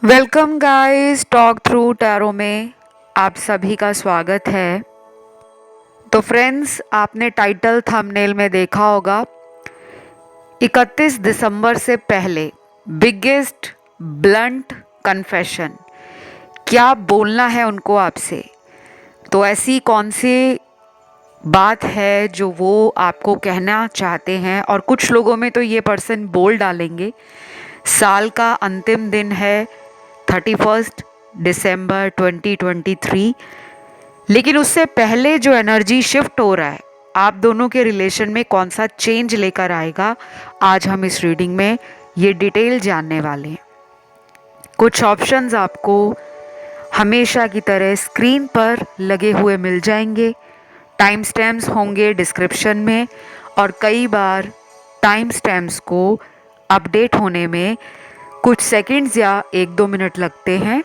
Welcome guys, talk through tarot में आप सभी का स्वागत है। तो फ्रेंड्स, आपने टाइटल थंबनेल में देखा होगा 31 दिसंबर से पहले बिगेस्ट ब्लंट कन्फेशन। क्या बोलना है उनको आपसे? तो ऐसी कौन सी बात है जो वो आपको कहना चाहते हैं? और कुछ लोगों में तो ये पर्सन बोल डालेंगे। साल का अंतिम दिन है 31 दिसंबर 2023, लेकिन उससे पहले जो एनर्जी शिफ्ट हो रहा है आप दोनों के रिलेशन में, कौन सा चेंज लेकर आएगा, आज हम इस रीडिंग में ये डिटेल जानने वाले हैं। कुछ ऑप्शंस आपको हमेशा की तरह स्क्रीन पर लगे हुए मिल जाएंगे। टाइम स्टैम्प्स होंगे डिस्क्रिप्शन में, और कई बार टाइम स्टैम्प्स को अपडेट होने में कुछ सेकंड्स या 1-2 मिनट लगते हैं।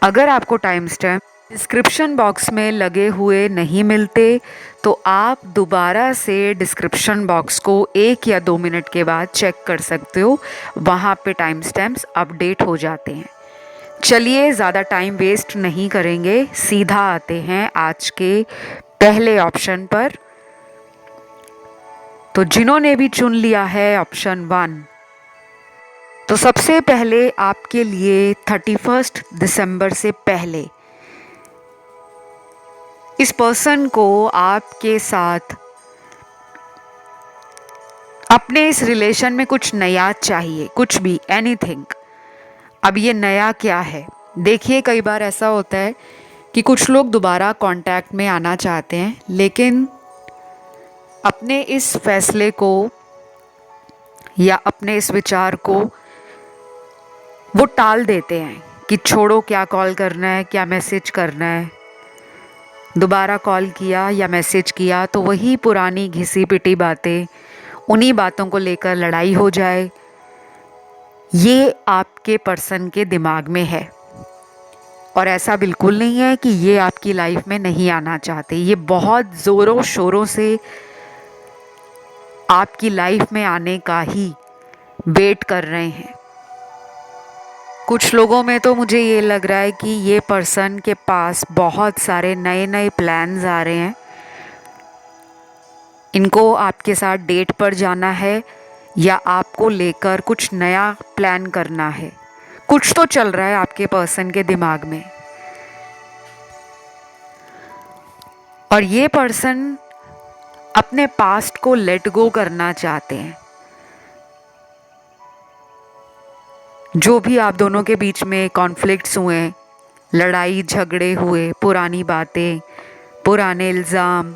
अगर आपको टाइम स्टैम्प डिस्क्रिप्शन बॉक्स में लगे हुए नहीं मिलते तो आप दोबारा से डिस्क्रिप्शन बॉक्स को 1 या 2 मिनट के बाद चेक कर सकते हो। वहाँ पे टाइम स्टैम्प्स अपडेट हो जाते हैं। चलिए, ज़्यादा टाइम वेस्ट नहीं करेंगे, सीधा आते हैं आज के पहले ऑप्शन पर। तो जिन्होंने भी चुन लिया है ऑप्शन 1, तो सबसे पहले आपके लिए 31 दिसंबर से पहले इस पर्सन को आपके साथ अपने इस रिलेशन में कुछ नया चाहिए, कुछ भी, एनीथिंग। अब ये नया क्या है? देखिए, कई बार ऐसा होता है कि कुछ लोग दोबारा कांटेक्ट में आना चाहते हैं, लेकिन अपने इस फैसले को या अपने इस विचार को वो टाल देते हैं कि छोड़ो, क्या कॉल करना है, क्या मैसेज करना है। दोबारा कॉल किया या मैसेज किया तो वही पुरानी घिसी पिटी बातें, उन्हीं बातों को लेकर लड़ाई हो जाए। ये आपके पर्सन के दिमाग में है, और ऐसा बिल्कुल नहीं है कि ये आपकी लाइफ में नहीं आना चाहते। ये बहुत ज़ोरों शोरों से आपकी लाइफ में आने का ही वेट कर रहे हैं। कुछ लोगों में तो मुझे ये लग रहा है कि ये पर्सन के पास बहुत सारे नए नए प्लान्स आ रहे हैं। इनको आपके साथ डेट पर जाना है या आपको लेकर कुछ नया प्लान करना है। कुछ तो चल रहा है आपके पर्सन के दिमाग में, और ये पर्सन अपने पास्ट को लेट गो करना चाहते हैं। जो भी आप दोनों के बीच में कॉन्फ्लिक्ट्स हुए, लड़ाई झगड़े हुए, पुरानी बातें, पुराने इल्ज़ाम,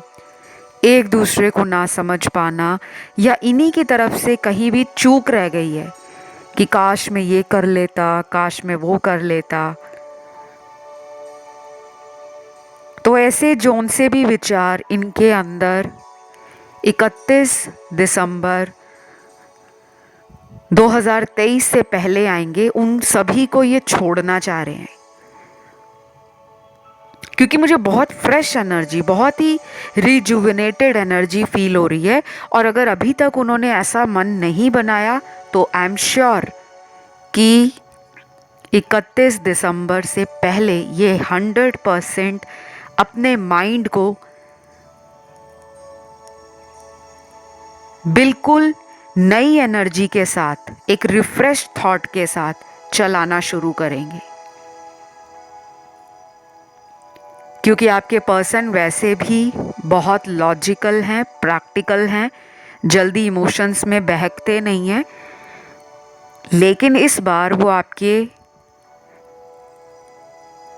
एक दूसरे को ना समझ पाना, या इन्हीं की तरफ से कहीं भी चूक रह गई है कि काश मैं ये कर लेता, काश मैं वो कर लेता, तो ऐसे जोन से भी विचार इनके अंदर 31 दिसंबर 2023 से पहले आएंगे। उन सभी को ये छोड़ना चाह रहे हैं, क्योंकि मुझे बहुत फ्रेश एनर्जी, बहुत ही रिजुविनेटेड एनर्जी फील हो रही है। और अगर अभी तक उन्होंने ऐसा मन नहीं बनाया तो आई एम श्योर कि 31 दिसंबर से पहले ये 100% अपने माइंड को बिल्कुल नई एनर्जी के साथ, एक रिफ्रेश थॉट के साथ चलाना शुरू करेंगे। क्योंकि आपके पर्सन वैसे भी बहुत लॉजिकल हैं, प्रैक्टिकल हैं, जल्दी इमोशंस में बहकते नहीं हैं। लेकिन इस बार वो आपके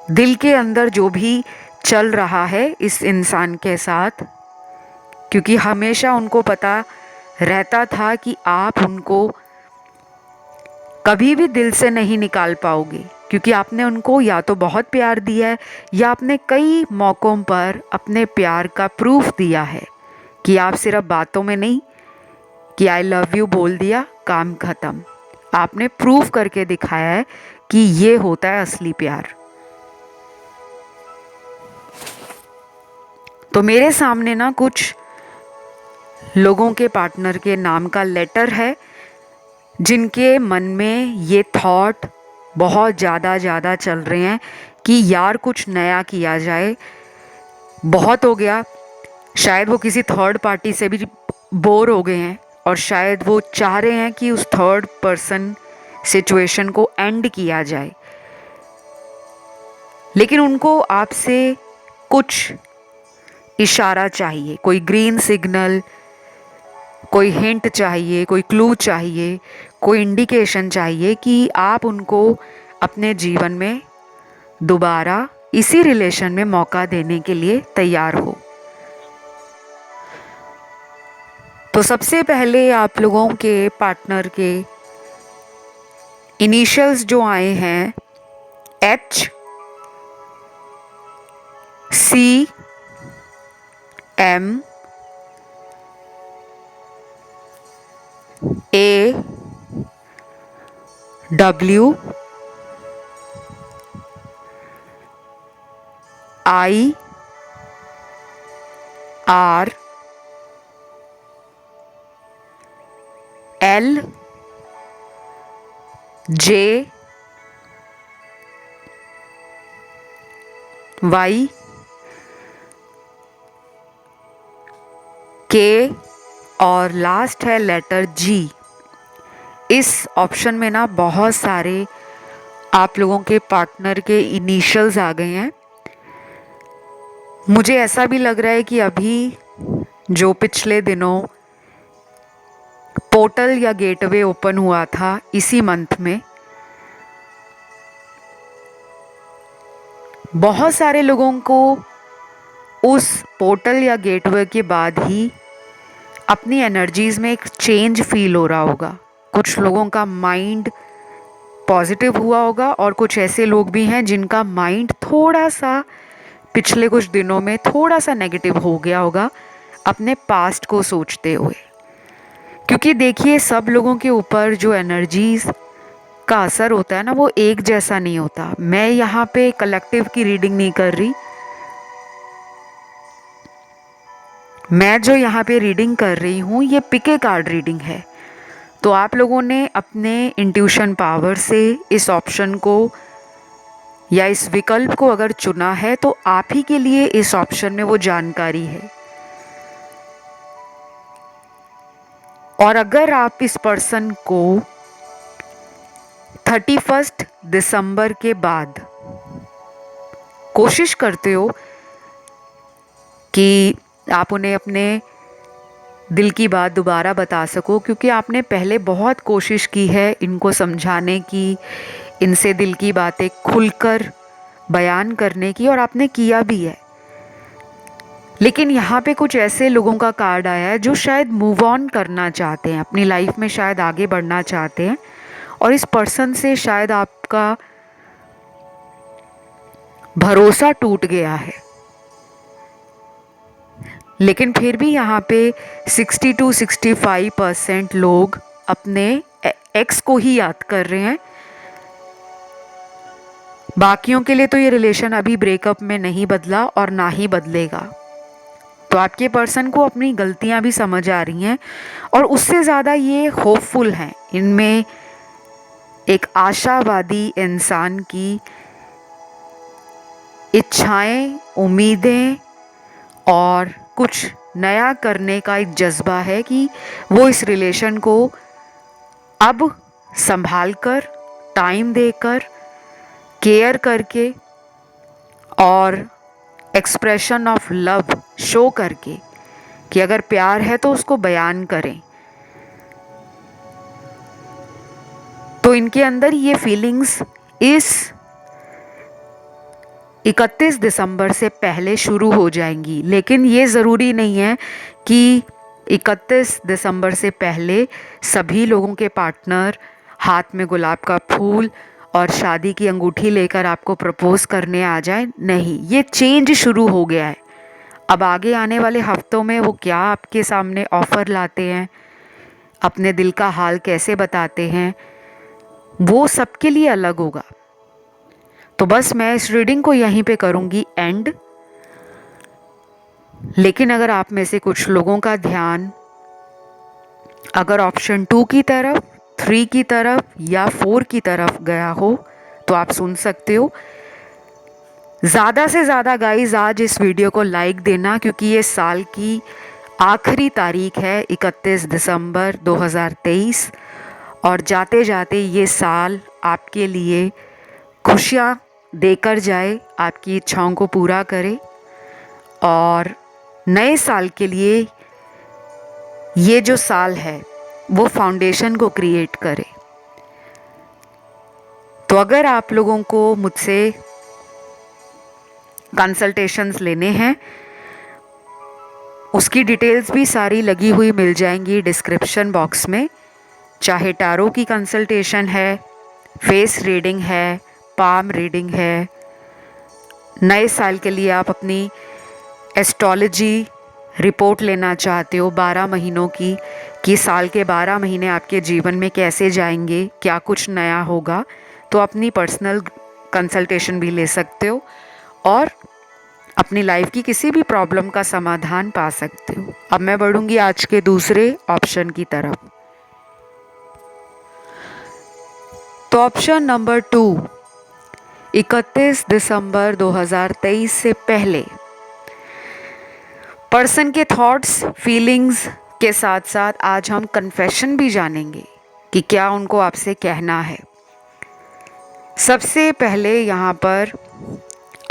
दिल के अंदर जो भी चल रहा है इस इंसान के साथ, क्योंकि हमेशा उनको पता रहता था कि आप उनको कभी भी दिल से नहीं निकाल पाओगे, क्योंकि आपने उनको या तो बहुत प्यार दिया है या आपने कई मौक़ों पर अपने प्यार का प्रूफ दिया है कि आप सिर्फ बातों में नहीं कि आई लव यू बोल दिया, काम ख़त्म। आपने प्रूफ करके दिखाया है कि ये होता है असली प्यार। तो मेरे सामने ना कुछ लोगों के पार्टनर के नाम का लेटर है, जिनके मन में ये थॉट बहुत ज़्यादा चल रहे हैं कि यार कुछ नया किया जाए, बहुत हो गया। शायद वो किसी थर्ड पार्टी से भी बोर हो गए हैं और शायद वो चाह रहे हैं कि उस थर्ड पर्सन सिचुएशन को एंड किया जाए, लेकिन उनको आपसे कुछ इशारा चाहिए, कोई ग्रीन सिग्नल, कोई हिंट चाहिए, कोई क्लू चाहिए, कोई इंडिकेशन चाहिए कि आप उनको अपने जीवन में दोबारा इसी रिलेशन में मौका देने के लिए तैयार हो। तो सबसे पहले आप लोगों के पार्टनर के इनिशियल्स जो आए हैं, H, C, M, A, W, I, R, L, J, Y, K और लास्ट है लेटर G। इस ऑप्शन में ना बहुत सारे आप लोगों के पार्टनर के इनिशियल्स आ गए हैं। मुझे ऐसा भी लग रहा है कि अभी जो पिछले दिनों पोर्टल या गेटवे ओपन हुआ था इसी मंथ में, बहुत सारे लोगों को उस पोर्टल या गेटवे के बाद ही अपनी एनर्जीज में एक चेंज फील हो रहा होगा। कुछ लोगों का माइंड पॉजिटिव हुआ होगा और कुछ ऐसे लोग भी हैं जिनका माइंड थोड़ा सा पिछले कुछ दिनों में थोड़ा सा नेगेटिव हो गया होगा अपने पास्ट को सोचते हुए। क्योंकि देखिए, सब लोगों के ऊपर जो एनर्जीज का असर होता है ना, वो एक जैसा नहीं होता। मैं यहाँ पे कलेक्टिव की रीडिंग नहीं कर रही, मैं जो यहाँ पे रीडिंग कर रही हूँ ये पिके कार्ड रीडिंग है। तो आप लोगों ने अपने इंट्यूशन पावर से इस ऑप्शन को या इस विकल्प को अगर चुना है तो आप ही के लिए इस ऑप्शन में वो जानकारी है। और अगर आप इस पर्सन को 31 दिसंबर के बाद कोशिश करते हो कि आप उन्हें अपने दिल की बात दोबारा बता सको, क्योंकि आपने पहले बहुत कोशिश की है इनको समझाने की, इनसे दिल की बातें खुलकर बयान करने की, और आपने किया भी है। लेकिन यहाँ पे कुछ ऐसे लोगों का कार्ड आया है जो शायद मूव ऑन करना चाहते हैं, अपनी लाइफ में शायद आगे बढ़ना चाहते हैं, और इस पर्सन से शायद आपका भरोसा टूट गया है। लेकिन फिर भी यहाँ पे 60 to 65% लोग अपने एक्स को ही याद कर रहे हैं। बाकियों के लिए तो ये रिलेशन अभी ब्रेकअप में नहीं बदला और ना ही बदलेगा। तो आपके पर्सन को अपनी गलतियां भी समझ आ रही हैं, और उससे ज़्यादा ये होपफुल हैं। इनमें एक आशावादी इंसान की इच्छाएं, उम्मीदें और कुछ नया करने का एक जज्बा है कि वो इस रिलेशन को अब संभाल कर, टाइम देकर, केयर करके और एक्सप्रेशन ऑफ लव शो करके कि अगर प्यार है तो उसको बयान करें। तो इनके अंदर ये फीलिंग्स इस 31 दिसंबर से पहले शुरू हो जाएंगी। लेकिन ये ज़रूरी नहीं है कि 31 दिसंबर से पहले सभी लोगों के पार्टनर हाथ में गुलाब का फूल और शादी की अंगूठी लेकर आपको प्रपोज करने आ जाए। नहीं, ये चेंज शुरू हो गया है। अब आगे आने वाले हफ्तों में वो क्या आपके सामने ऑफ़र लाते हैं, अपने दिल का हाल कैसे बताते हैं, वो सबके लिए अलग होगा। तो बस मैं इस रीडिंग को यहीं पे करूँगी एंड। लेकिन अगर आप में से कुछ लोगों का ध्यान अगर ऑप्शन 2 की तरफ, 3 की तरफ या 4 की तरफ गया हो तो आप सुन सकते हो। ज़्यादा से ज़्यादा गाइज आज इस वीडियो को लाइक देना, क्योंकि ये साल की आखिरी तारीख है 31 दिसंबर 2023, और जाते जाते ये साल आपके लिए खुशियाँ देकर जाए, आपकी इच्छाओं को पूरा करे और नए साल के लिए ये जो साल है वो फाउंडेशन को क्रिएट करे। तो अगर आप लोगों को मुझसे कंसल्टेशंस लेने हैं, उसकी डिटेल्स भी सारी लगी हुई मिल जाएंगी डिस्क्रिप्शन बॉक्स में। चाहे टैरो की कंसल्टेशन है, फेस रीडिंग है, पाम रीडिंग है, नए साल के लिए आप अपनी एस्ट्रोलॉजी रिपोर्ट लेना चाहते हो 12 महीनों की, कि साल के 12 महीने आपके जीवन में कैसे जाएंगे, क्या कुछ नया होगा, तो अपनी पर्सनल कंसल्टेशन भी ले सकते हो और अपनी लाइफ की किसी भी प्रॉब्लम का समाधान पा सकते हो। अब मैं बढ़ूंगी आज के दूसरे ऑप्शन की तरफ। तो ऑप्शन नंबर 2, 31 दिसंबर 2023 से पहले पर्सन के थॉट्स, फीलिंग्स के साथ साथ आज हम कन्फेशन भी जानेंगे कि क्या उनको आपसे कहना है। सबसे पहले यहाँ पर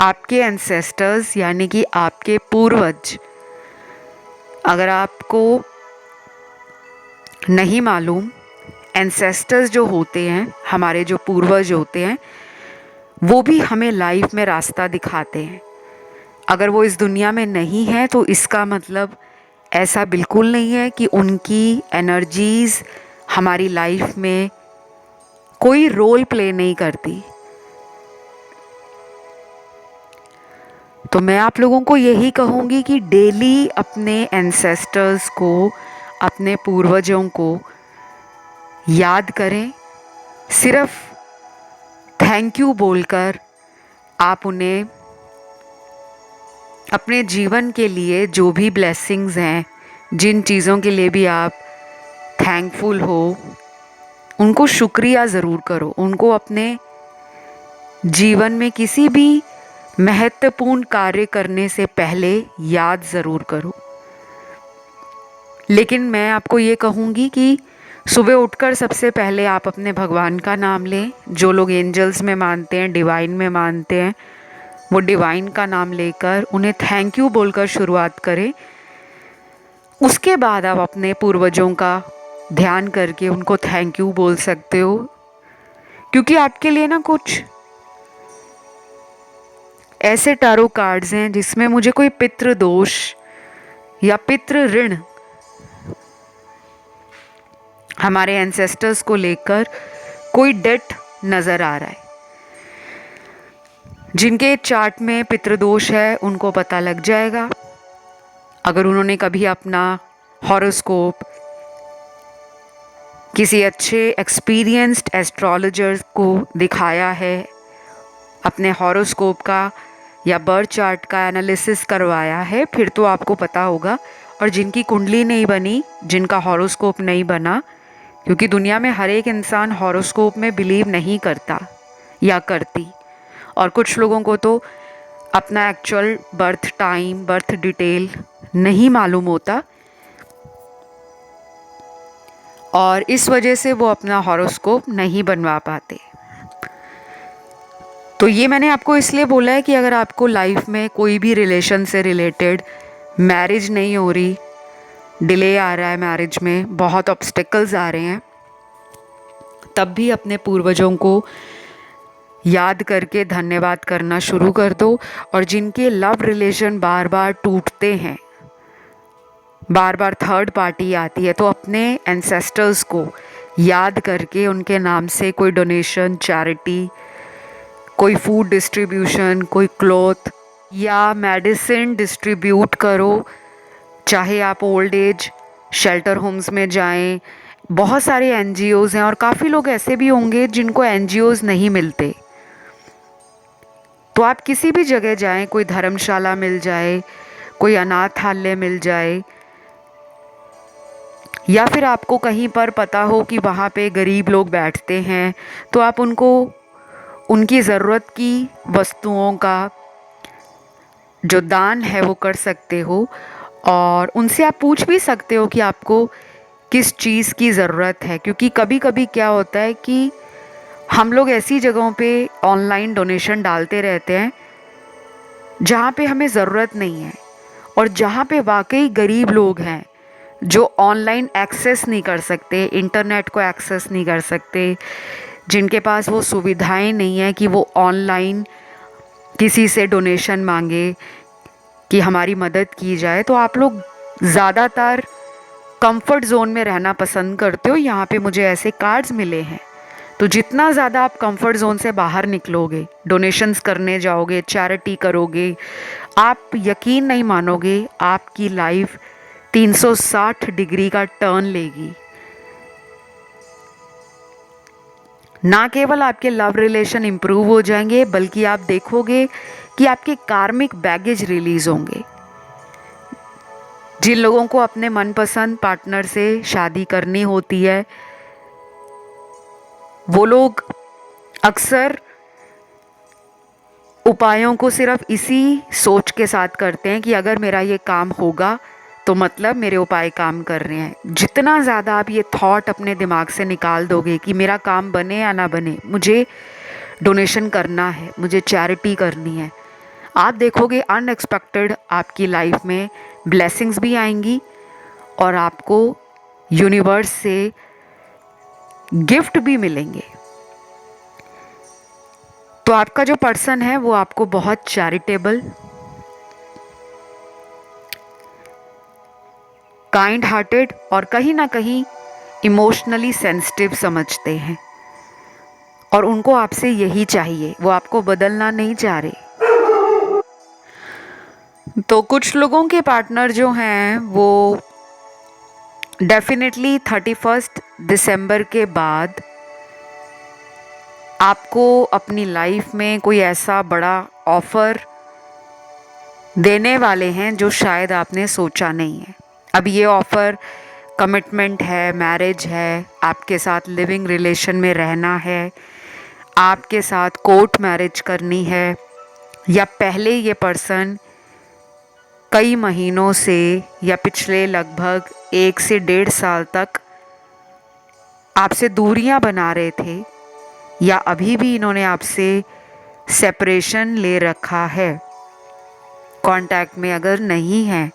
आपके एंसेस्टर्स यानी कि आपके पूर्वज, अगर आपको नहीं मालूम, एंसेस्टर्स जो होते हैं, हमारे जो पूर्वज होते हैं, वो भी हमें लाइफ में रास्ता दिखाते हैं। अगर वो इस दुनिया में नहीं है तो इसका मतलब ऐसा बिल्कुल नहीं है कि उनकी एनर्जीज़ हमारी लाइफ में कोई रोल प्ले नहीं करती। तो मैं आप लोगों को यही कहूँगी कि डेली अपने एंसेस्टर्स को, अपने पूर्वजों को याद करें। सिर्फ थैंक यू बोलकर आप उन्हें अपने जीवन के लिए जो भी ब्लेसिंग्स हैं, जिन चीज़ों के लिए भी आप थैंकफुल हो, उनको शुक्रिया ज़रूर करो। उनको अपने जीवन में किसी भी महत्वपूर्ण कार्य करने से पहले याद ज़रूर करो। लेकिन मैं आपको ये कहूँगी कि सुबह उठकर सबसे पहले आप अपने भगवान का नाम लें। जो लोग एंजल्स में मानते हैं, डिवाइन में मानते हैं, वो डिवाइन का नाम लेकर उन्हें थैंक यू बोलकर शुरुआत करें। उसके बाद आप अपने पूर्वजों का ध्यान करके उनको थैंक यू बोल सकते हो, क्योंकि आपके लिए ना कुछ ऐसे टारो कार्ड्स हैं जिसमें मुझे कोई पितृ दोष या पितृ ऋण हमारे एंसेस्टर्स को लेकर कोई डेट नज़र आ रहा है। जिनके चार्ट में पितृदोष है उनको पता लग जाएगा। अगर उन्होंने कभी अपना हॉरोस्कोप किसी अच्छे एक्सपीरियंस्ड एस्ट्रोलॉजर को दिखाया है, अपने हॉरोस्कोप का या बर्थ चार्ट का एनालिसिस करवाया है, फिर तो आपको पता होगा। और जिनकी कुंडली नहीं बनी, जिनका हॉरोस्कोप नहीं बना, क्योंकि दुनिया में हर एक इंसान हॉरोस्कोप में बिलीव नहीं करता या करती, और कुछ लोगों को तो अपना actual birth time, birth detail नहीं मालूम होता, और इस वजह से वो अपना हॉरोस्कोप नहीं बनवा पाते। तो ये मैंने आपको इसलिए बोला है कि अगर आपको लाइफ में कोई भी रिलेशन से रिलेटेड, मैरिज नहीं हो रही, डिले आ रहा है मैरिज में, बहुत ऑब्स्टिकल्स आ रहे हैं, तब भी अपने पूर्वजों को याद करके धन्यवाद करना शुरू कर दो। और जिनके लव रिलेशन बार बार टूटते हैं, बार बार थर्ड पार्टी आती है, तो अपने एंसेस्टर्स को याद करके उनके नाम से कोई डोनेशन, चैरिटी, कोई फूड डिस्ट्रीब्यूशन, कोई क्लॉथ या मेडिसिन डिस्ट्रीब्यूट करो। चाहे आप ओल्ड एज शेल्टर होम्स में जाएं, बहुत सारे एनजीओज़ हैं, और काफ़ी लोग ऐसे भी होंगे जिनको एनजीओज़ नहीं मिलते, तो आप किसी भी जगह जाएं, कोई धर्मशाला मिल जाए, कोई अनाथालय मिल जाए, या फिर आपको कहीं पर पता हो कि वहाँ पे गरीब लोग बैठते हैं, तो आप उनको उनकी ज़रूरत की वस्तुओं का जो दान है वो कर सकते हो। और उनसे आप पूछ भी सकते हो कि आपको किस चीज़ की ज़रूरत है, क्योंकि कभी कभी क्या होता है कि हम लोग ऐसी जगहों पे ऑनलाइन डोनेशन डालते रहते हैं जहाँ पे हमें ज़रूरत नहीं है, और जहाँ पे वाकई गरीब लोग हैं जो ऑनलाइन एक्सेस नहीं कर सकते, इंटरनेट को एक्सेस नहीं कर सकते, जिनके पास वो सुविधाएं नहीं है कि वो ऑनलाइन किसी से डोनेशन मांगे कि हमारी मदद की जाए, तो आप लोग ज़्यादातर कंफर्ट जोन में रहना पसंद करते हो। यहाँ पे मुझे ऐसे कार्ड्स मिले हैं। तो जितना ज़्यादा आप कंफर्ट जोन से बाहर निकलोगे, डोनेशंस करने जाओगे, चैरिटी करोगे, आप यकीन नहीं मानोगे, आपकी लाइफ 360 डिग्री का टर्न लेगी। ना केवल आपके लव रिलेशन इम्प्रूव हो जाएंगे, बल्कि आप देखोगे कि आपके कार्मिक बैगेज रिलीज होंगे। जिन लोगों को अपने मनपसंद पार्टनर से शादी करनी होती है, वो लोग अक्सर उपायों को सिर्फ इसी सोच के साथ करते हैं कि अगर मेरा ये काम होगा तो मतलब मेरे उपाय काम कर रहे हैं। जितना ज़्यादा आप ये थॉट अपने दिमाग से निकाल दोगे कि मेरा काम बने या ना बने, मुझे डोनेशन करना है, मुझे चैरिटी करनी है, आप देखोगे अनएक्सपेक्टेड आपकी लाइफ में ब्लेसिंग्स भी आएंगी और आपको यूनिवर्स से गिफ्ट भी मिलेंगे। तो आपका जो पर्सन है वो आपको बहुत चैरिटेबल, काइंड हार्टेड और कहीं ना कहीं इमोशनली सेंसिटिव समझते हैं, और उनको आपसे यही चाहिए, वो आपको बदलना नहीं चाह रहे। तो कुछ लोगों के पार्टनर जो हैं वो डेफिनेटली 31 दिसंबर के बाद आपको अपनी लाइफ में कोई ऐसा बड़ा ऑफ़र देने वाले हैं जो शायद आपने सोचा नहीं है। अब ये ऑफ़र कमिटमेंट है, मैरिज है, आपके साथ लिविंग रिलेशन में रहना है, आपके साथ कोर्ट मैरिज करनी है, या पहले ये पर्सन कई महीनों से या पिछले लगभग 1 से 1.5 साल तक आपसे दूरियां बना रहे थे, या अभी भी इन्होंने आपसे सेपरेशन ले रखा है, कांटेक्ट में अगर नहीं है,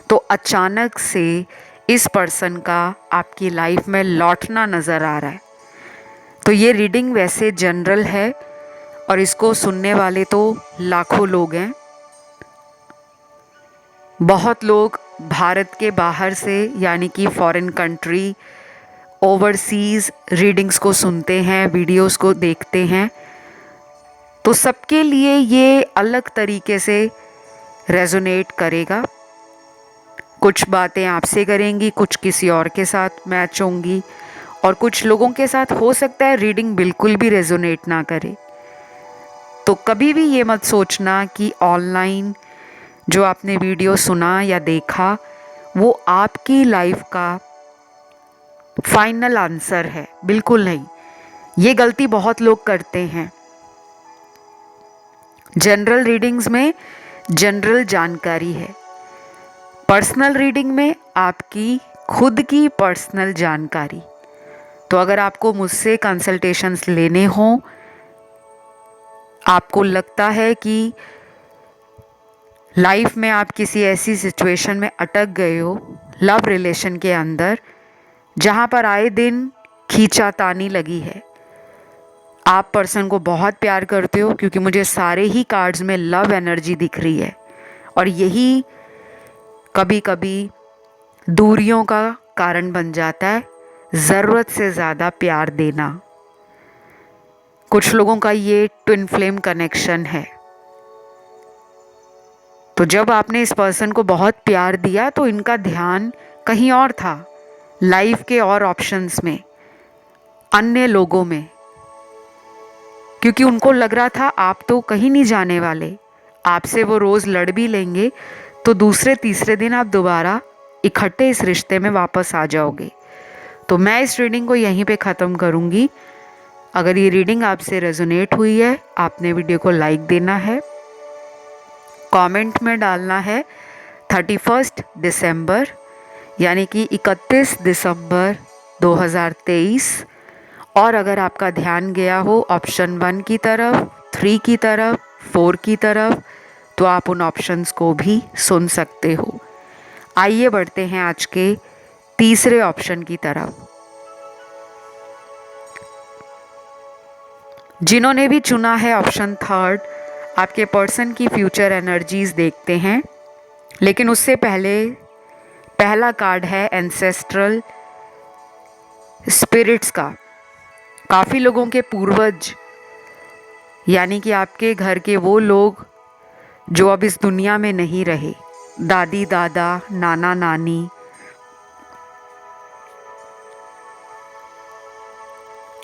तो अचानक से इस पर्सन का आपकी लाइफ में लौटना नज़र आ रहा है। तो ये रीडिंग वैसे जनरल है और इसको सुनने वाले तो लाखों लोग हैं। बहुत लोग भारत के बाहर से यानी कि फॉरेन कंट्री, ओवरसीज़ रीडिंग्स को सुनते हैं, वीडियोस को देखते हैं, तो सबके लिए ये अलग तरीके से रेजोनेट करेगा। कुछ बातें आपसे करेंगी, कुछ किसी और के साथ मैच होंगी, और कुछ लोगों के साथ हो सकता है रीडिंग बिल्कुल भी रेजोनेट ना करे। तो कभी भी ये मत सोचना कि ऑनलाइन जो आपने वीडियो सुना या देखा वो आपकी लाइफ का फाइनल आंसर है, बिल्कुल नहीं। ये गलती बहुत लोग करते हैं। जनरल रीडिंग्स में जनरल जानकारी है, पर्सनल रीडिंग में आपकी खुद की पर्सनल जानकारी। तो अगर आपको मुझसे कंसल्टेशंस लेने हों, आपको लगता है कि लाइफ में आप किसी ऐसी सिचुएशन में अटक गए हो, लव रिलेशन के अंदर, जहाँ पर आए दिन खींचातानी लगी है, आप पर्सन को बहुत प्यार करते हो, क्योंकि मुझे सारे ही कार्ड्स में लव एनर्जी दिख रही है, और यही कभी कभी दूरियों का कारण बन जाता है, ज़रूरत से ज़्यादा प्यार देना। कुछ लोगों का ये ट्विन फ्लेम कनेक्शन है। तो जब आपने इस पर्सन को बहुत प्यार दिया तो इनका ध्यान कहीं और था, लाइफ के और ऑप्शंस में, अन्य लोगों में, क्योंकि उनको लग रहा था आप तो कहीं नहीं जाने वाले, आपसे वो रोज़ लड़ भी लेंगे तो दूसरे तीसरे दिन आप दोबारा इकट्ठे इस रिश्ते में वापस आ जाओगे। तो मैं इस रीडिंग को यहीं पे ख़त्म करूँगी। अगर ये रीडिंग आपसे रेजोनेट हुई है, आपने वीडियो को लाइक देना है, कमेंट में डालना है 31 दिसंबर यानी कि 31 दिसंबर 2023। और अगर आपका ध्यान गया हो ऑप्शन 1 की तरफ, 3 की तरफ, 4 की तरफ, तो आप उन ऑप्शंस को भी सुन सकते हो। आइए बढ़ते हैं आज के तीसरे ऑप्शन की तरफ। जिन्होंने भी चुना है ऑप्शन 3, आपके पर्सन की फ्यूचर एनर्जीज देखते हैं। लेकिन उससे पहले पहला कार्ड है एंसेस्ट्रल स्पिरिट्स का। काफ़ी लोगों के पूर्वज यानी कि आपके घर के वो लोग जो अब इस दुनिया में नहीं रहे, दादी दादा, नाना नानी,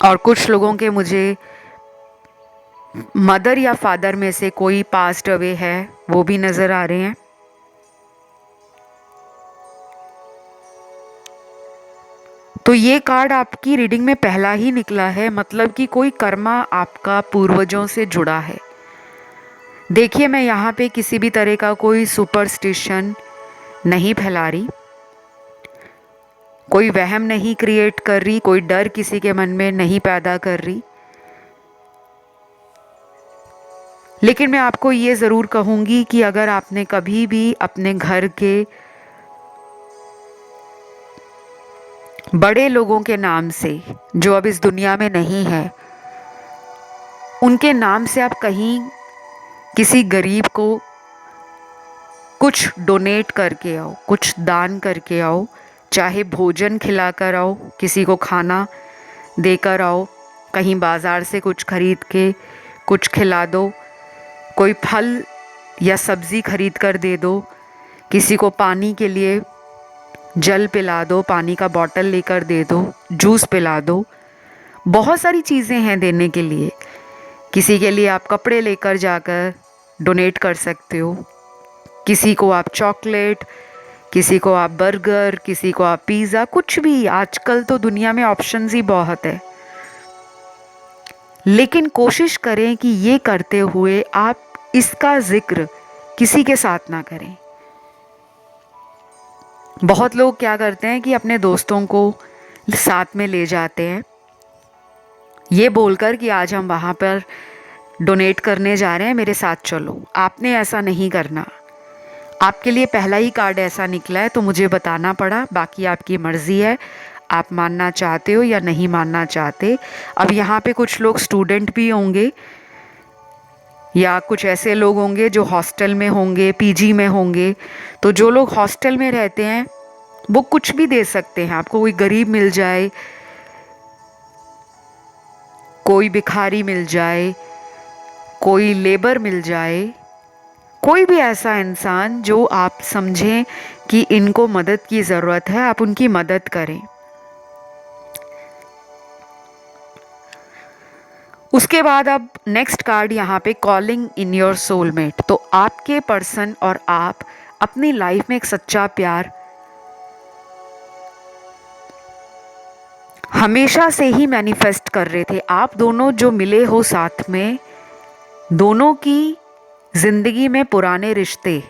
और कुछ लोगों के मुझे मदर या फादर में से कोई पास्ट अवे है वो भी नज़र आ रहे हैं। तो ये कार्ड आपकी रीडिंग में पहला ही निकला है, मतलब कि कोई कर्मा आपका पूर्वजों से जुड़ा है। देखिए, मैं यहाँ पे किसी भी तरह का कोई सुपरस्टिशन नहीं फैला रही, कोई वहम नहीं क्रिएट कर रही, कोई डर किसी के मन में नहीं पैदा कर रही। लेकिन मैं आपको ये ज़रूर कहूँगी कि अगर आपने कभी भी अपने घर के बड़े लोगों के नाम से जो अब इस दुनिया में नहीं है, उनके नाम से आप कहीं किसी गरीब को कुछ डोनेट करके आओ, कुछ दान करके आओ, चाहे भोजन खिला कर आओ, किसी को खाना देकर आओ, कहीं बाज़ार से कुछ खरीद के कुछ खिला दो, कोई फल या सब्ज़ी खरीद कर दे दो, किसी को पानी के लिए जल पिला दो, पानी का बॉटल लेकर दे दो, जूस पिला दो। बहुत सारी चीज़ें हैं देने के लिए। किसी के लिए आप कपड़े लेकर जाकर डोनेट कर सकते हो, किसी को आप चॉकलेट, किसी को आप बर्गर, किसी को आप पिज़्ज़ा, कुछ भी। आजकल तो दुनिया में ऑप्शंस ही बहुत है। लेकिन कोशिश करें कि ये करते हुए आप इसका जिक्र किसी के साथ ना करें। बहुत लोग क्या करते हैं कि अपने दोस्तों को साथ में ले जाते हैं, ये बोलकर कि आज हम वहाँ पर डोनेट करने जा रहे हैं, मेरे साथ चलो। आपने ऐसा नहीं करना। आपके लिए पहला ही कार्ड ऐसा निकला है तो मुझे बताना पड़ा, बाकी आपकी मर्ज़ी है, आप मानना चाहते हो या नहीं मानना चाहते। अब यहाँ पे कुछ लोग स्टूडेंट भी होंगे या कुछ ऐसे लोग होंगे जो हॉस्टल में होंगे, पीजी में होंगे। तो जो लोग हॉस्टल में रहते हैं वो कुछ भी दे सकते हैं आपको। कोई गरीब मिल जाए, कोई भिखारी मिल जाए, कोई लेबर मिल जाए, कोई भी ऐसा इंसान जो आप समझें कि इनको मदद की ज़रूरत है, आप उनकी मदद करें। उसके बाद अब नेक्स्ट कार्ड यहाँ पे कॉलिंग इन योर सोलमेट। तो आपके पर्सन और आप अपनी लाइफ में एक सच्चा प्यार हमेशा से ही मैनिफेस्ट कर रहे थे। आप दोनों जो मिले हो साथ में, दोनों की ज़िंदगी में पुराने रिश्ते,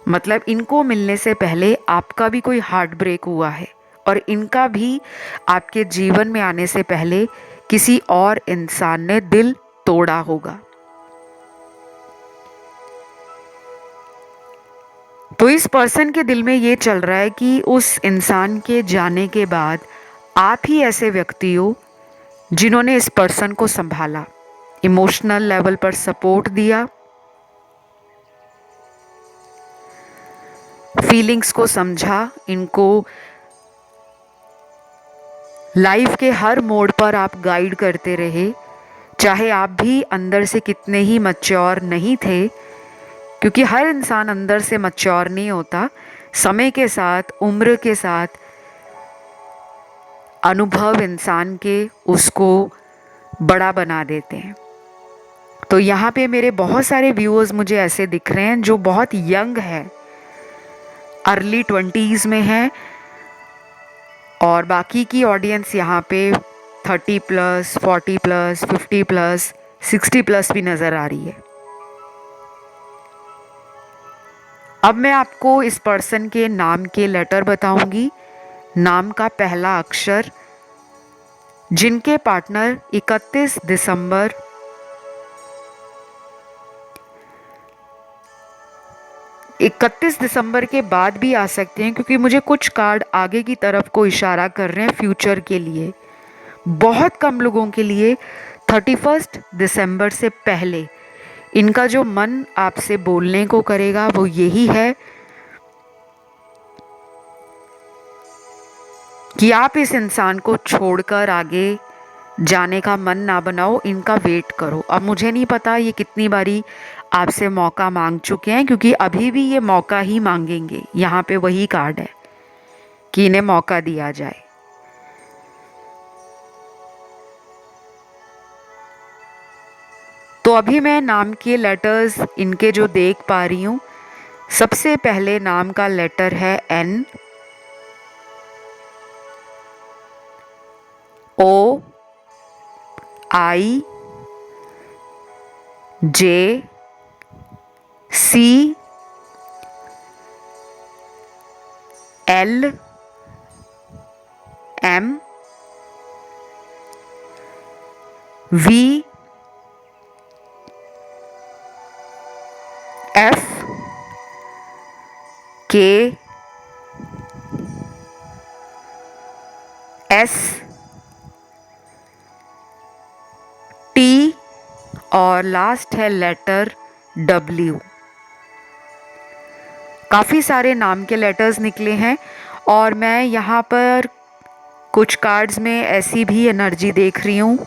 मतलब इनको मिलने से पहले आपका भी कोई हार्ट ब्रेक हुआ है और इनका भी आपके जीवन में आने से पहले किसी और इंसान ने दिल तोड़ा होगा। तो इस पर्सन के दिल में ये चल रहा है कि उस इंसान के जाने के बाद आप ही ऐसे व्यक्ति हो जिन्होंने इस पर्सन को संभाला, इमोशनल लेवल पर सपोर्ट दिया, फीलिंग्स को समझा, इनको लाइफ के हर मोड़ पर आप गाइड करते रहे। चाहे आप भी अंदर से कितने ही मैच्योर नहीं थे, क्योंकि हर इंसान अंदर से मैच्योर नहीं होता। समय के साथ, उम्र के साथ, अनुभव इंसान के उसको बड़ा बना देते हैं। तो यहाँ पे मेरे बहुत सारे व्यूअर्स मुझे ऐसे दिख रहे हैं जो बहुत यंग है, अर्ली 20s में है, और बाकी की ऑडियंस यहाँ पे 30+, 40+, 50+, 60+ भी नज़र आ रही है। अब मैं आपको इस पर्सन के नाम के लेटर बताऊंगी, नाम का पहला अक्षर, जिनके पार्टनर 31 दिसंबर के बाद भी आ सकते हैं, क्योंकि मुझे कुछ कार्ड आगे की तरफ को इशारा कर रहे हैं फ्यूचर के लिए। बहुत कम लोगों के लिए 31 दिसंबर से पहले इनका जो मन आपसे बोलने को करेगा वो यही है कि आप इस इंसान को छोड़कर आगे जाने का मन ना बनाओ, इनका वेट करो। अब मुझे नहीं पता ये कितनी बारी आपसे मौका मांग चुके हैं, क्योंकि अभी भी ये मौका ही मांगेंगे। यहाँ पे वही कार्ड है कि इन्हें मौका दिया जाए। तो अभी मैं नाम के लेटर्स इनके जो देख पा रही हूँ, सबसे पहले नाम का लेटर है N, O, I, J, C, L, M, V, F, K, S, T और लास्ट है लेटर W। काफ़ी सारे नाम के लेटर्स निकले हैं और मैं यहाँ पर कुछ कार्ड्स में ऐसी भी एनर्जी देख रही हूँ।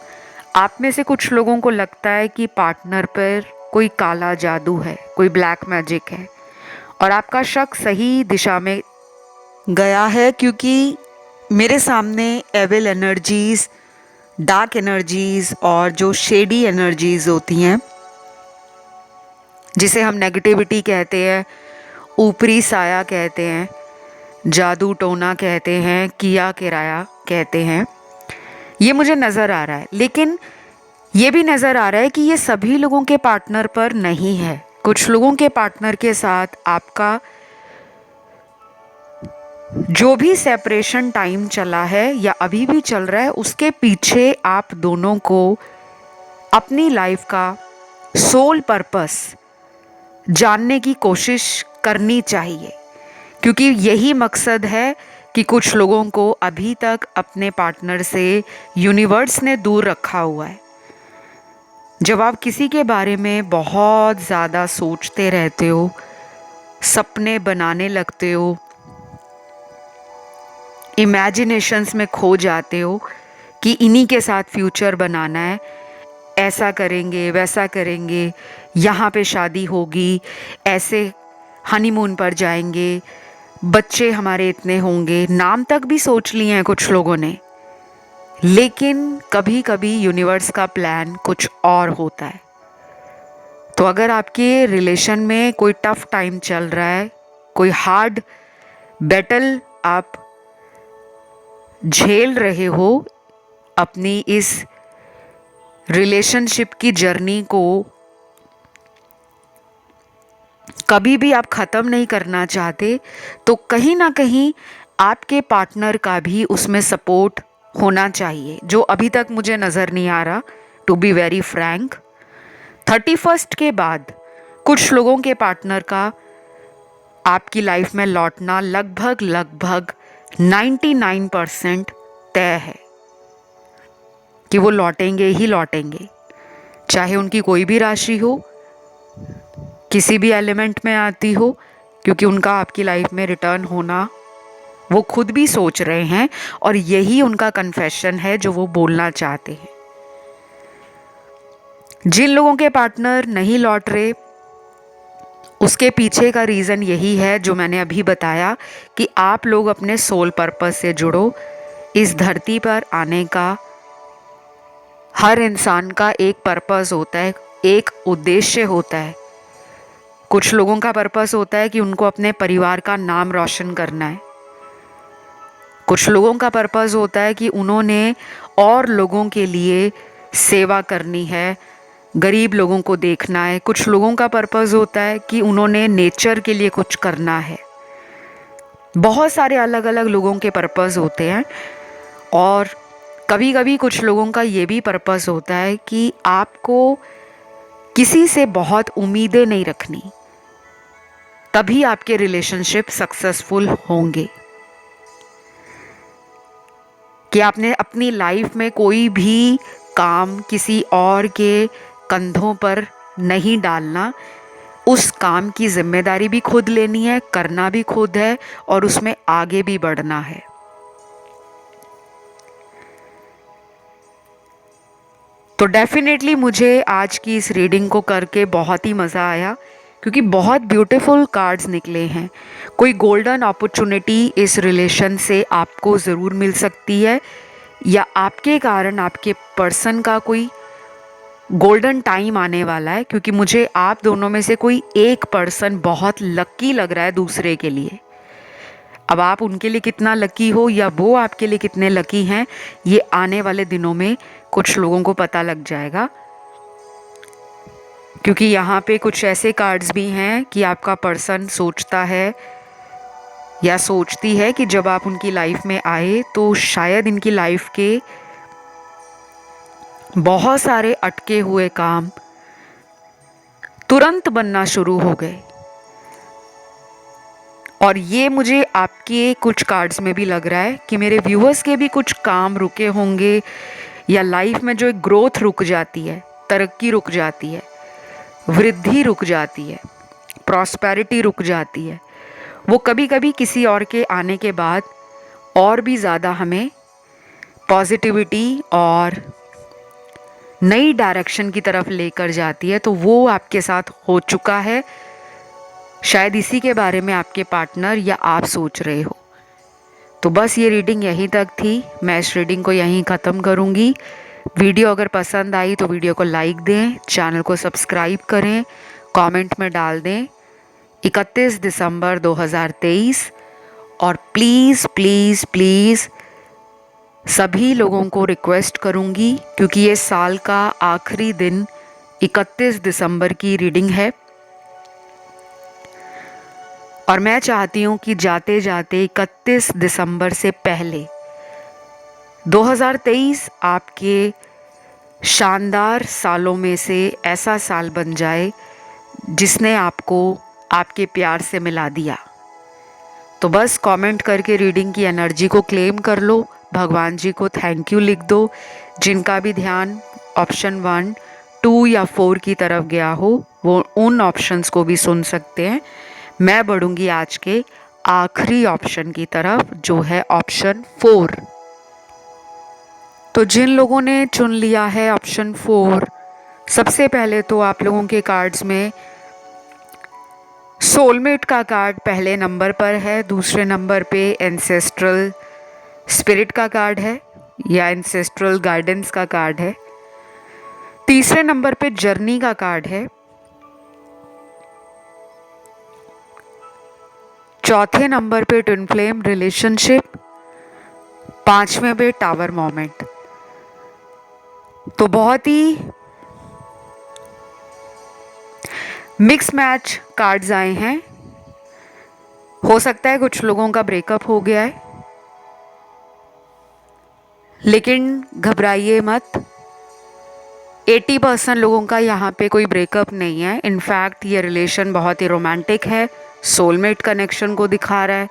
आप में से कुछ लोगों को लगता है कि पार्टनर पर कोई काला जादू है, कोई ब्लैक मैजिक है, और आपका शक सही दिशा में गया है, क्योंकि मेरे सामने एविल एनर्जीज़, डार्क एनर्जीज़ और जो शेडी एनर्जीज़ होती हैं, जिसे हम नेगेटिविटी कहते हैं, ऊपरी साया कहते हैं, जादू टोना कहते हैं, किया किराया कहते हैं, ये मुझे नज़र आ रहा है। लेकिन ये भी नज़र आ रहा है कि ये सभी लोगों के पार्टनर पर नहीं है। कुछ लोगों के पार्टनर के साथ आपका जो भी सेपरेशन टाइम चला है या अभी भी चल रहा है, उसके पीछे आप दोनों को अपनी लाइफ का सोल पर्पस जानने की कोशिश करनी चाहिए, क्योंकि यही मकसद है कि कुछ लोगों को अभी तक अपने पार्टनर से यूनिवर्स ने दूर रखा हुआ है। जब आप किसी के बारे में बहुत ज़्यादा सोचते रहते हो, सपने बनाने लगते हो, इमेजिनेशंस में खो जाते हो कि इन्हीं के साथ फ्यूचर बनाना है, ऐसा करेंगे, वैसा करेंगे, यहाँ पे शादी होगी, ऐसे हनीमून पर जाएंगे, बच्चे हमारे इतने होंगे, नाम तक भी सोच लिए हैं कुछ लोगों ने। लेकिन कभी कभी यूनिवर्स का प्लान कुछ और होता है। तो अगर आपके रिलेशन में कोई टफ टाइम चल रहा है, कोई हार्ड बैटल आप झेल रहे हो अपनी इस रिलेशनशिप की जर्नी को, कभी भी आप ख़त्म नहीं करना चाहते, तो कहीं ना कहीं आपके पार्टनर का भी उसमें सपोर्ट होना चाहिए, जो अभी तक मुझे नज़र नहीं आ रहा, टू बी वेरी फ्रैंक। 31 के बाद कुछ लोगों के पार्टनर का आपकी लाइफ में लौटना लगभग 99% तय है कि वो लौटेंगे ही लौटेंगे, चाहे उनकी कोई भी राशि हो, किसी भी एलिमेंट में आती हो, क्योंकि उनका आपकी लाइफ में रिटर्न होना वो खुद भी सोच रहे हैं और यही उनका कन्फेशन है जो वो बोलना चाहते हैं। जिन लोगों के पार्टनर नहीं लौट रहे, उसके पीछे का रीज़न यही है जो मैंने अभी बताया कि आप लोग अपने सोल पर्पस से जुड़ो। इस धरती पर आने का हर इंसान का एक पर्पस होता है, एक उद्देश्य होता है। कुछ लोगों का पर्पस होता है कि उनको अपने परिवार का नाम रोशन करना है, कुछ लोगों का पर्पस होता है कि उन्होंने और लोगों के लिए सेवा करनी है, गरीब लोगों को देखना है। कुछ लोगों का पर्पस होता है कि उन्होंने नेचर के लिए कुछ करना है। बहुत सारे अलग अलग लोगों के पर्पस होते हैं। और कभी कभी कुछ लोगों का ये भी पर्पस होता है कि आपको किसी से बहुत उम्मीदें नहीं रखनी, तभी आपके रिलेशनशिप सक्सेसफुल होंगे। कि आपने अपनी लाइफ में कोई भी काम किसी और के कंधों पर नहीं डालना, उस काम की जिम्मेदारी भी खुद लेनी है, करना भी खुद है और उसमें आगे भी बढ़ना है। तो डेफिनेटली मुझे आज की इस रीडिंग को करके बहुत ही मज़ा आया, क्योंकि बहुत ब्यूटीफुल कार्ड्स निकले हैं। कोई गोल्डन अपॉर्चुनिटी इस रिलेशन से आपको ज़रूर मिल सकती है, या आपके कारण आपके पर्सन का कोई गोल्डन टाइम आने वाला है। क्योंकि मुझे आप दोनों में से कोई एक पर्सन बहुत लकी लग रहा है दूसरे के लिए। अब आप उनके लिए कितना लकी हो या वो आपके लिए कितने लकी हैं, ये आने वाले दिनों में कुछ लोगों को पता लग जाएगा। क्योंकि यहाँ पे कुछ ऐसे कार्ड्स भी हैं कि आपका पर्सन सोचता है या सोचती है कि जब आप उनकी लाइफ में आए तो शायद इनकी लाइफ के बहुत सारे अटके हुए काम तुरंत बनना शुरू हो गए। और ये मुझे आपके कुछ कार्ड्स में भी लग रहा है कि मेरे व्यूअर्स के भी कुछ काम रुके होंगे, या लाइफ में जो एक ग्रोथ रुक जाती है, तरक्की रुक जाती है, वृद्धि रुक जाती है, प्रॉस्पेरिटी रुक जाती है, वो कभी कभी किसी और के आने के बाद और भी ज़्यादा हमें पॉजिटिविटी और नई डायरेक्शन की तरफ लेकर जाती है। तो वो आपके साथ हो चुका है। शायद इसी के बारे में आपके पार्टनर या आप सोच रहे हो। तो बस ये रीडिंग यहीं तक थी। मैं इस रीडिंग को यहीं ख़त्म करूँगी। वीडियो अगर पसंद आई तो वीडियो को लाइक दें, चैनल को सब्सक्राइब करें, कमेंट में डाल दें 31 दिसंबर 2023। और प्लीज़ प्लीज़ प्लीज़ सभी लोगों को रिक्वेस्ट करूँगी, क्योंकि ये साल का आखिरी दिन 31 दिसंबर की रीडिंग है, और मैं चाहती हूँ कि जाते जाते 31 दिसंबर से पहले 2023 आपके शानदार सालों में से ऐसा साल बन जाए जिसने आपको आपके प्यार से मिला दिया। तो बस कमेंट करके रीडिंग की एनर्जी को क्लेम कर लो, भगवान जी को थैंक यू लिख दो। जिनका भी ध्यान ऑप्शन 1, 2 या 4 की तरफ गया हो वो उन ऑप्शंस को भी सुन सकते हैं। मैं बढ़ूंगी आज के आखिरी ऑप्शन की तरफ, जो है ऑप्शन 4। तो जिन लोगों ने चुन लिया है ऑप्शन 4, सबसे पहले तो आप लोगों के कार्ड्स में सोलमेट का कार्ड पहले नंबर पर है, दूसरे नंबर पे एंसेस्ट्रल स्पिरिट का कार्ड है या एंसेस्ट्रल गाइडेंस का कार्ड है, तीसरे नंबर पे जर्नी का कार्ड है, चौथे नंबर पे ट्विन फ्लेम रिलेशनशिप, पांचवें पे टावर मोमेंट। तो बहुत ही मिक्स मैच कार्ड्स आए हैं। हो सकता है कुछ लोगों का ब्रेकअप हो गया है, लेकिन घबराइए मत। 80% लोगों का यहाँ पे कोई ब्रेकअप नहीं है। इनफैक्ट ये रिलेशन बहुत ही रोमांटिक है, सोलमेट कनेक्शन को दिखा रहा है।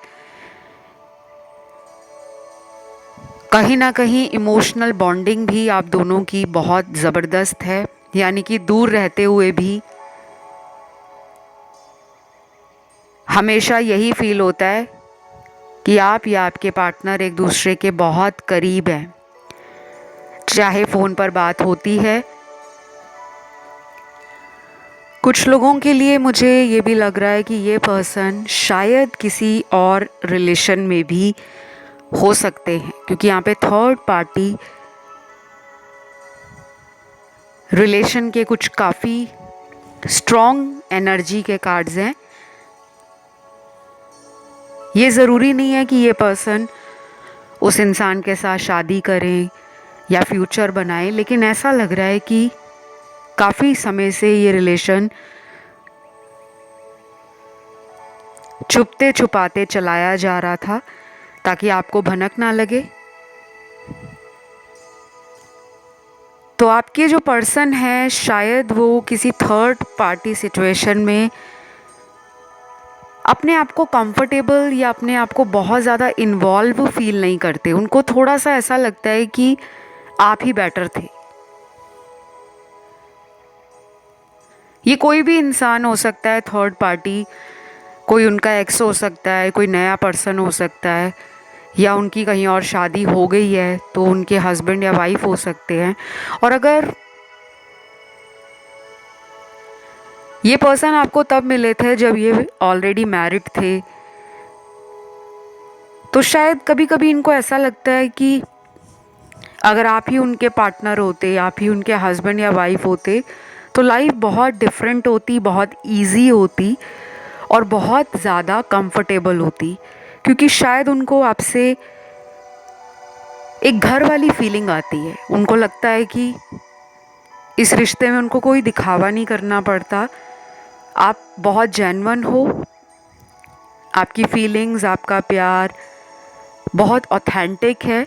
कहीं ना कहीं इमोशनल बॉन्डिंग भी आप दोनों की बहुत ज़बरदस्त है, यानी कि दूर रहते हुए भी हमेशा यही फील होता है कि आप या आपके पार्टनर एक दूसरे के बहुत करीब हैं, चाहे फ़ोन पर बात होती है। कुछ लोगों के लिए मुझे ये भी लग रहा है कि ये पर्सन शायद किसी और रिलेशन में भी हो सकते हैं, क्योंकि यहाँ पे थर्ड पार्टी रिलेशन के कुछ काफ़ी स्ट्रॉन्ग एनर्जी के कार्ड्स हैं। ये ज़रूरी नहीं है कि ये पर्सन उस इंसान के साथ शादी करें या फ्यूचर बनाएं, लेकिन ऐसा लग रहा है कि काफ़ी समय से ये रिलेशन छुपते छुपाते चलाया जा रहा था ताकि आपको भनक ना लगे। तो आपके जो पर्सन है शायद वो किसी थर्ड पार्टी सिचुएशन में अपने आप को कंफर्टेबल या अपने आप को बहुत ज़्यादा इन्वॉल्व फील नहीं करते। उनको थोड़ा सा ऐसा लगता है कि आप ही बेटर थे। ये कोई भी इंसान हो सकता है, थर्ड पार्टी, कोई उनका एक्स हो सकता है, कोई नया पर्सन हो सकता है, या उनकी कहीं और शादी हो गई है तो उनके हस्बैंड या वाइफ हो सकते हैं। और अगर ये पर्सन आपको तब मिले थे जब ये ऑलरेडी मैरिड थे, तो शायद कभी कभी इनको ऐसा लगता है कि अगर आप ही उनके पार्टनर होते, आप ही उनके हस्बैंड या वाइफ होते, तो लाइफ बहुत डिफरेंट होती, बहुत इजी होती और बहुत ज़्यादा कंफर्टेबल होती। क्योंकि शायद उनको आपसे एक घर वाली फीलिंग आती है। उनको लगता है कि इस रिश्ते में उनको कोई दिखावा नहीं करना पड़ता, आप बहुत जेन्युइन हो, आपकी फीलिंग्स, आपका प्यार बहुत ऑथेंटिक है,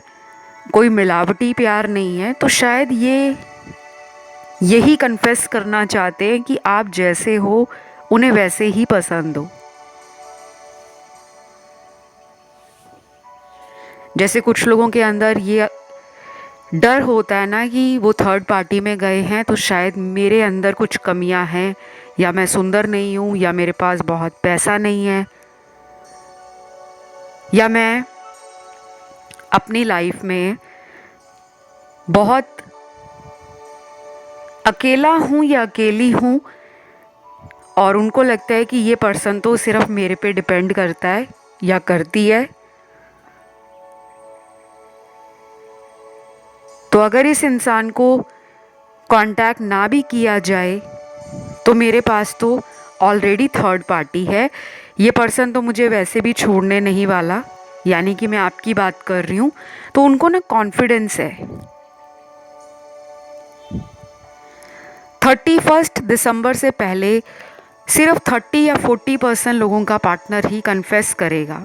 कोई मिलावटी प्यार नहीं है। तो शायद ये यही कन्फेस करना चाहते हैं कि आप जैसे हो उन्हें वैसे ही पसंद हो। जैसे कुछ लोगों के अंदर ये डर होता है ना कि वो थर्ड पार्टी में गए हैं तो शायद मेरे अंदर कुछ कमियां हैं, या मैं सुंदर नहीं हूँ, या मेरे पास बहुत पैसा नहीं है, या मैं अपनी लाइफ में बहुत अकेला हूँ या अकेली हूँ। और उनको लगता है कि ये पर्सन तो सिर्फ मेरे पे डिपेंड करता है या करती है। तो अगर इस इंसान को कांटेक्ट ना भी किया जाए तो मेरे पास तो ऑलरेडी थर्ड पार्टी है, ये पर्सन तो मुझे वैसे भी छोड़ने नहीं वाला, यानी कि मैं आपकी बात कर रही हूँ। तो उनको ना कॉन्फिडेंस है। 31 दिसंबर से पहले सिर्फ 30 या 40% लोगों का पार्टनर ही कन्फेस करेगा।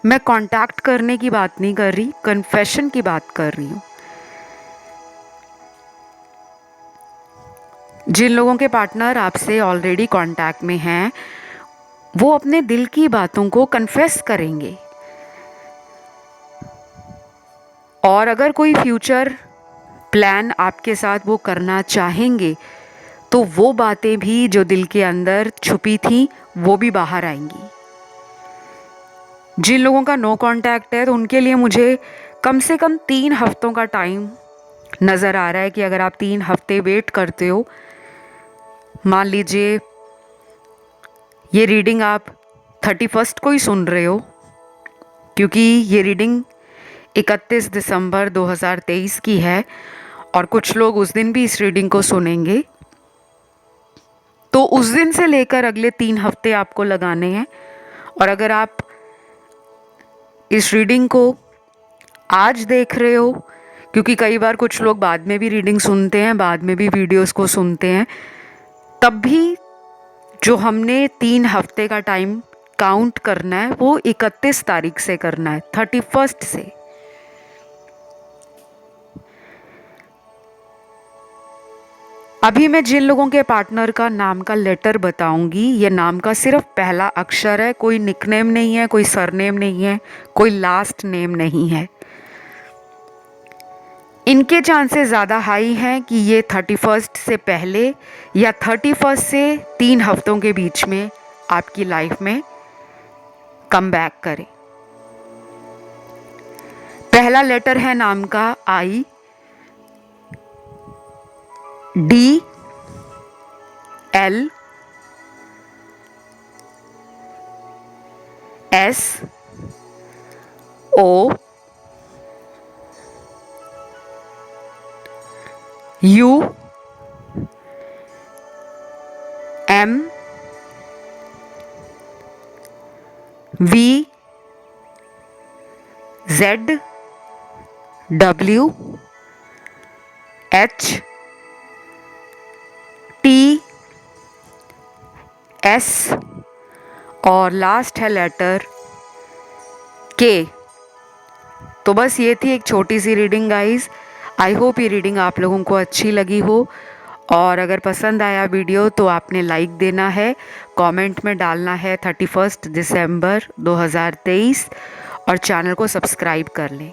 मैं कांटेक्ट करने की बात नहीं कर रही, कन्फेशन की बात कर रही हूँ। जिन लोगों के पार्टनर आपसे ऑलरेडी कांटेक्ट में हैं वो अपने दिल की बातों को कन्फेस करेंगे। और अगर कोई फ्यूचर प्लान आपके साथ वो करना चाहेंगे तो वो बातें भी जो दिल के अंदर छुपी थी वो भी बाहर आएंगी। जिन लोगों का नो कांटेक्ट है तो उनके लिए मुझे कम से कम 3 हफ्तों का टाइम नज़र आ रहा है कि अगर आप 3 हफ्ते वेट करते हो, मान लीजिए ये रीडिंग आप 31 को ही सुन रहे हो, क्योंकि ये रीडिंग 31 दिसंबर 2023 की है और कुछ लोग उस दिन भी इस रीडिंग को सुनेंगे, तो उस दिन से लेकर अगले 3 हफ्ते आपको लगाने हैं। और अगर आप इस रीडिंग को आज देख रहे हो, क्योंकि कई बार कुछ लोग बाद में भी रीडिंग सुनते हैं, बाद में भी वीडियोस को सुनते हैं, तब भी जो हमने 3 हफ्ते का टाइम काउंट करना है वो 31 तारीख से करना है, 31 से। अभी मैं जिन लोगों के पार्टनर का नाम का लेटर बताऊंगी, ये नाम का सिर्फ पहला अक्षर है, कोई निकनेम नहीं है, कोई सरनेम नहीं है, कोई लास्ट नेम नहीं है। इनके चांसेस ज़्यादा हाई हैं कि ये 31 से पहले या 31 से 3 हफ्तों के बीच में आपकी लाइफ में कम बैक करें। पहला लेटर है नाम का I, D, L, S, O, U, M, V, Z, WHTS और लास्ट है लेटर K। तो बस ये थी एक छोटी सी रीडिंग गाइस। आई होप ये रीडिंग आप लोगों को अच्छी लगी हो, और अगर पसंद आया वीडियो तो आपने लाइक देना है, कमेंट में डालना है 31 दिसंबर 2023 और चैनल को सब्सक्राइब कर लें।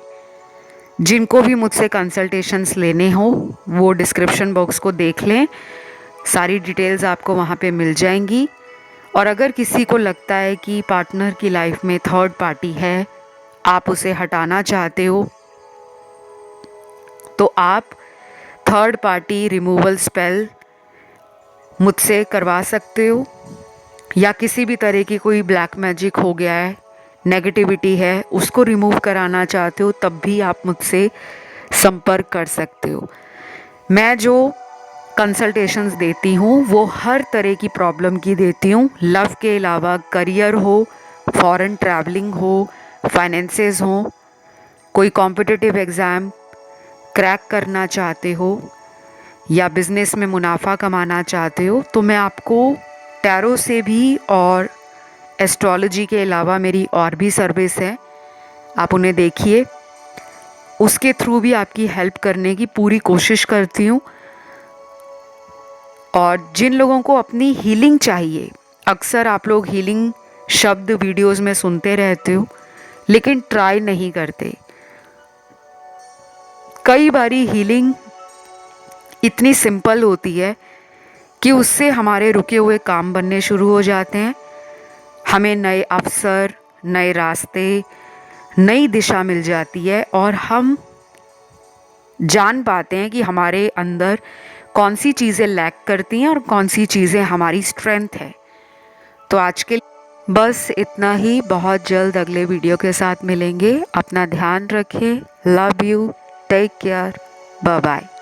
जिनको भी मुझसे कंसल्टेशंस लेने हो वो डिस्क्रिप्शन बॉक्स को देख लें, सारी डिटेल्स आपको वहाँ पे मिल जाएंगी। और अगर किसी को लगता है कि पार्टनर की लाइफ में थर्ड पार्टी है, आप उसे हटाना चाहते हो, तो आप थर्ड पार्टी रिमूवल स्पेल मुझसे करवा सकते हो, या किसी भी तरह की कोई ब्लैक मैजिक हो गया है, नेगेटिविटी है, उसको रिमूव कराना चाहते हो, तब भी आप मुझसे संपर्क कर सकते हो। मैं जो कंसल्टेशंस देती हूँ वो हर तरह की प्रॉब्लम की देती हूँ। लव के अलावा करियर हो, फॉरेन ट्रैवलिंग हो, फाइनेंसेस हो, कोई कॉम्पिटिटिव एग्ज़ाम क्रैक करना चाहते हो, या बिज़नेस में मुनाफा कमाना चाहते हो, तो मैं आपको टैरो से भी और एस्ट्रोलॉजी के अलावा मेरी और भी सर्विस है, आप उन्हें देखिए। उसके थ्रू भी आपकी हेल्प करने की पूरी कोशिश करती हूँ। और जिन लोगों को अपनी हीलिंग चाहिए, अक्सर आप लोग हीलिंग शब्द वीडियोस में सुनते रहते हो लेकिन ट्राई नहीं करते। कई बारी हीलिंग इतनी सिंपल होती है कि उससे हमारे रुके हुए काम बनने शुरू हो जाते हैं, हमें नए अवसर, नए रास्ते, नई दिशा मिल जाती है, और हम जान पाते हैं कि हमारे अंदर कौन सी चीज़ें लैक करती हैं और कौन सी चीज़ें हमारी स्ट्रेंथ है। तो आज के बस इतना ही। बहुत जल्द अगले वीडियो के साथ मिलेंगे। अपना ध्यान रखें। Love you, take care, bye bye.